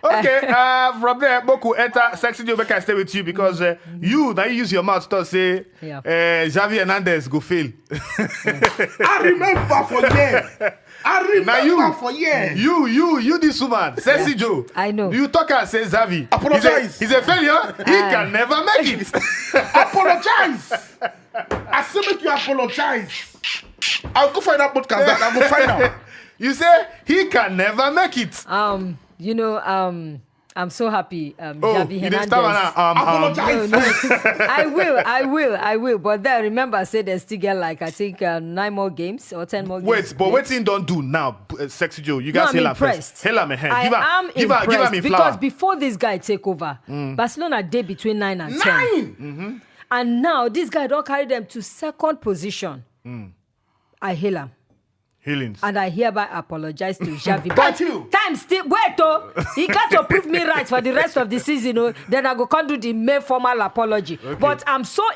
Okay, from there, Boku enter Sexy Joe. Make I stay with you because you use your mouth to say Xavi Hernandez go fail. I remember for years. You this woman, Sexy Joe. I know. You talk and say Xavi. Apologize. He's a failure. He can never make it. Apologize. I say make you apologize. I'll go find out podcast that I will find out. You say he can never make it. I'm so happy. Xavi Hernandez. Apologize. No. I will. But then remember, I said they still get like I think 9 more games or 10 more games. Wait, but what thing don't do now, Sexy Joe? You guys hail him first. Hail him ahead. I am impressed give him because before this guy take over, Barcelona did between 9 and 10. 9. And now this guy don't carry them to second position. I hail him. Healings. And I hereby apologize to Xavi. Thank you. Time still wait he got to prove me right for the rest of the season. Then I go come do the main formal apology. Okay. But I'm so